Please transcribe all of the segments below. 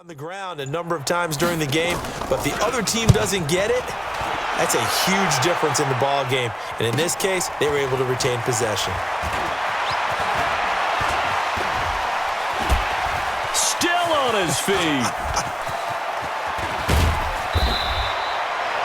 On the ground a number of times during the game, but the other team doesn't get it. That's a huge difference in the ball game, and in this case, they were able to retain possession. Still on his feet.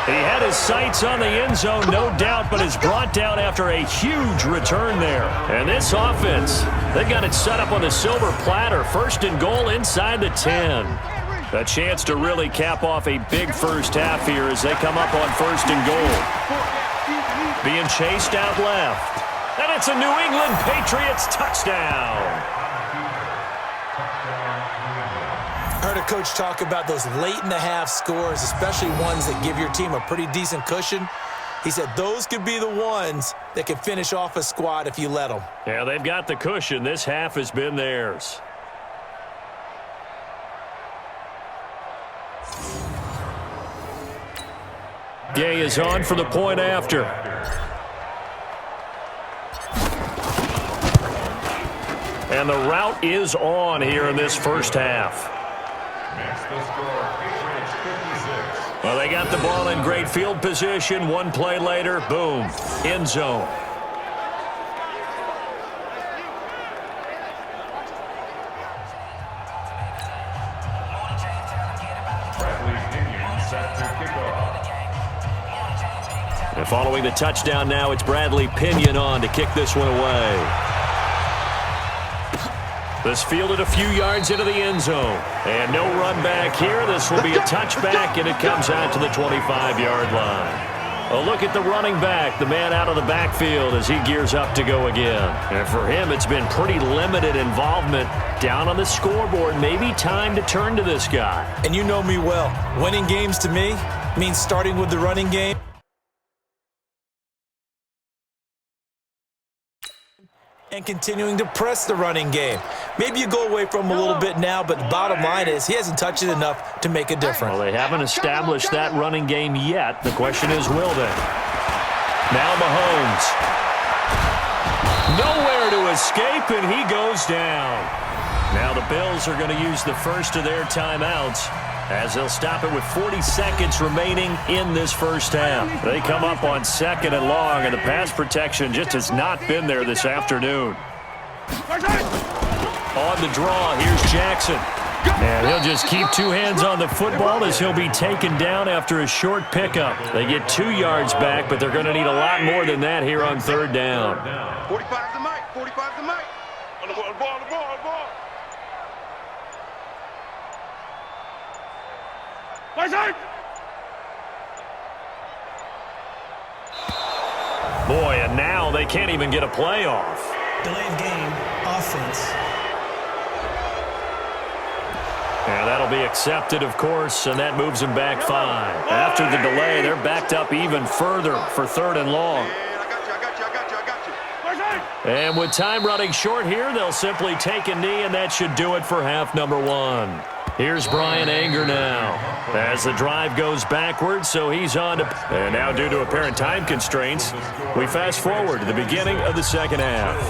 He had his sights on the end zone, no doubt, but is brought down after a huge return there. And this offense, they got it set up on the silver platter. First and goal inside the 10. A chance to really cap off a big first half here as they come up on first and goal. Being chased out left. And it's a New England Patriots touchdown. I heard a coach talk about those late-in-the-half scores, especially ones that give your team a pretty decent cushion. He said those could be the ones that can finish off a squad if you let them. Yeah, they've got the cushion. This half has been theirs. Gay is on for the point after. And the route is on here in this first half. Well, they got the ball in great field position. One play later, boom, end zone. And following the touchdown now, it's Bradley Pinion on to kick this one away. This fielded a few yards into the end zone. And no run back here. This will be a touchback, and it comes out to the 25-yard line. A look at the running back, the man out of the backfield as he gears up to go again. And for him, it's been pretty limited involvement down on the scoreboard. Maybe time to turn to this guy. And you know me well. Winning games to me means starting with the running game and continuing to press the running game. Maybe you go away from him a little bit now, but the bottom line is he hasn't touched it enough to make a difference. Well, they haven't established that running game yet. The question is, will they? Now Mahomes. Nowhere to escape, and he goes down. Now the Bills are going to use the first of their timeouts as they'll stop it with 40 seconds remaining in this first half. They come up on second and long, and the pass protection just has not been there this afternoon. On the draw, here's Jackson. And he'll just keep two hands on the football as he'll be taken down after a short pickup. They get 2 yards back, but they're going to need a lot more than that here on third down. 45 to Mike, 45 to Mike. On the ball. Boy, and now they can't even get a play off. Delayed game, offense. And that'll be accepted, of course, and that moves them back 5. After the delay, they're backed up even further for third and long. And with time running short here, they'll simply take a knee, and that should do it for half number 1. Here's Brian Anger now as the drive goes backwards, so he's on to... And now due to apparent time constraints, we fast forward to the beginning of the second half.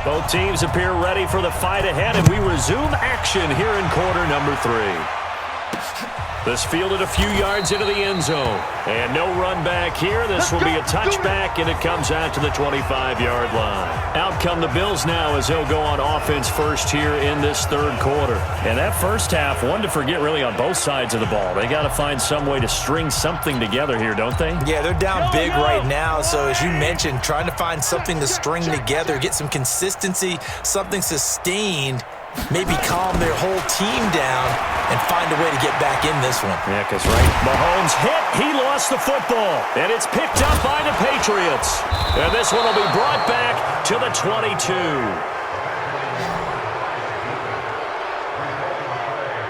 Both teams appear ready for the fight ahead, and we resume action here in quarter number 3. This fielded a few yards into the end zone. And no run back here. This will be a touchback, and it comes out to the 25-yard line. Out come the Bills now as they'll go on offense first here in this third quarter. And that first half, one to forget really on both sides of the ball. They got to find some way to string something together here, don't they? Yeah, they're down big right now. So as you mentioned, trying to find something to string together, get some consistency, something sustained, maybe calm their whole team down and find a way to get back in this one. Yeah, because Mahomes hit. He lost the football. And it's picked up by the Patriots. And this one will be brought back to the 22.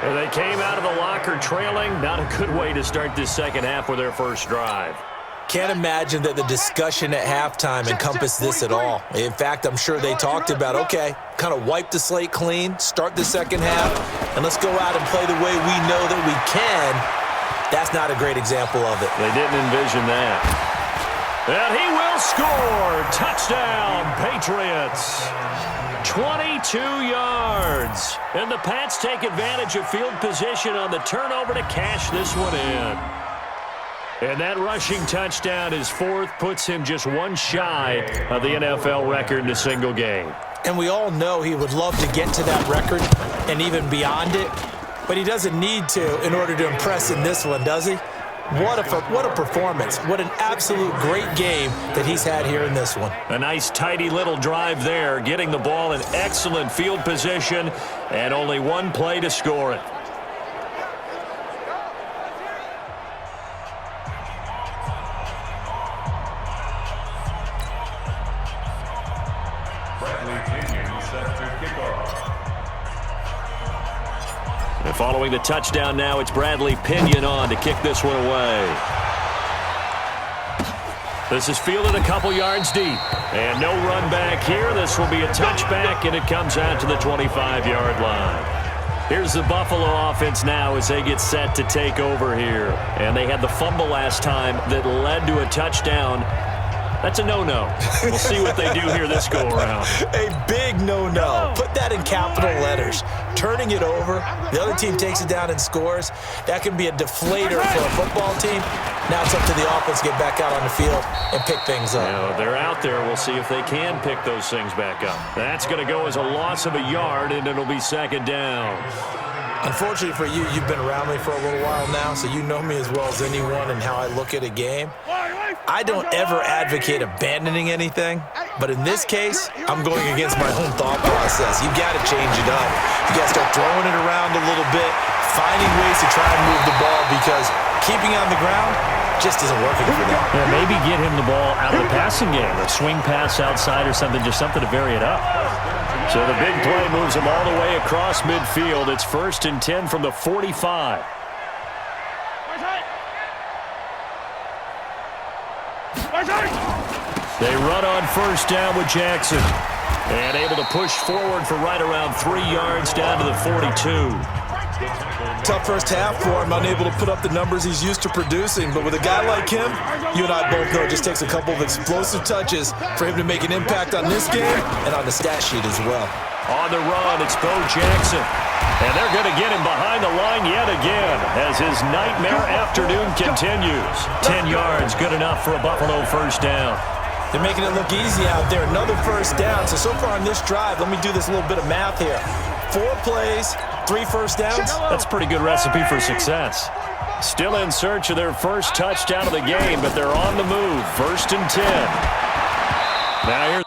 And they came out of the locker trailing. Not a good way to start this second half with their first drive. Can't imagine that the discussion at halftime encompassed this at all. In fact, I'm sure they talked about, okay, kind of wipe the slate clean, start the second half, and let's go out and play the way we know that we can. That's not a great example of it. They didn't envision that. And he will score. score. Touchdown, Patriots. 22 yards. And the Pats take advantage of field position on the turnover to cash this one in. And that rushing touchdown, his fourth, puts him just one shy of the NFL record in a single game. And we all know he would love to get to that record and even beyond it, but he doesn't need to in order to impress in this one, does he? What a performance. What an absolute great game that he's had here in this one. A nice, tidy little drive there, getting the ball in excellent field position, and only one play to score it. And following the touchdown now, it's Bradley Pinion on to kick this one away. This is fielded a couple yards deep. And no run back here. This will be a touchback, and it comes out to the 25-yard line. Here's the Buffalo offense now as they get set to take over here. And they had the fumble last time that led to a touchdown. That's a no-no. We'll see what they do here this go-around. A big no-no. Put that in capital letters. Turning it over, the other team takes it down and scores. That can be a deflator for a football team. Now it's up to the offense to get back out on the field and pick things up. Now, they're out there. We'll see if they can pick those things back up. That's going to go as a loss of a yard, and it'll be second down. Unfortunately for you, you've been around me for a little while now, so you know me as well as anyone and how I look at a game. I don't ever advocate abandoning anything, but in this case, I'm going against my own thought process. You've got to change it up. You got to start throwing it around a little bit, finding ways to try and move the ball, because keeping it on the ground just isn't working for them. Yeah, maybe get him the ball out of the passing game, a swing pass outside or something, just something to vary it up. So the big play moves him all the way across midfield. It's 1st and 10 from the 45. They run on first down with Jackson. And able to push forward for right around 3 yards down to the 42. Tough first half for him, unable to put up the numbers he's used to producing. But with a guy like him, you and I both know it just takes a couple of explosive touches for him to make an impact on this game and on the stat sheet as well. On the run, it's Bo Jackson. And they're going to get him behind the line yet again as his nightmare afternoon continues. 10 yards, good enough for a Buffalo first down. They're making it look easy out there. Another first down. So far on this drive, let me do this little bit of math here. 4 plays, 3 first downs. That's a pretty good recipe for success. Still in search of their first touchdown of the game, but they're on the move. 1st and 10. Now here's